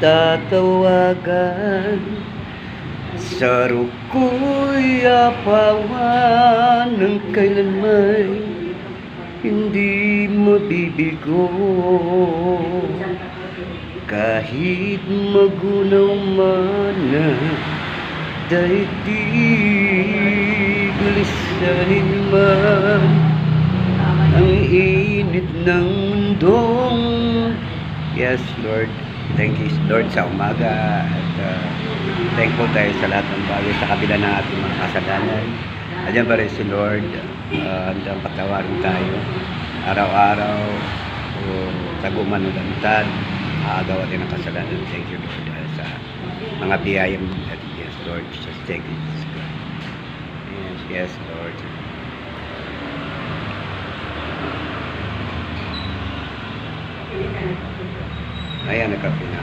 tatawagan. Sa ruko'y apawan ng kailanman hindi mabibigo. Kahit magunaw man na daigdig, lisanin man ang init ng mundong. Yes, Lord. Thank you, Lord, sa umaga. At thankful tayo sa lahat ng bagay sa kabila ng ating mga kasalanan. Andiyan pa rin si Lord. Hanggang patawarin tayo. Araw-araw, taguman o lantad, aagawa din ng kasalanan. Thank you, Lord, sa mga biyayang at yes, Lord. Just take it. Yes, Lord. Ayan, nagkape na.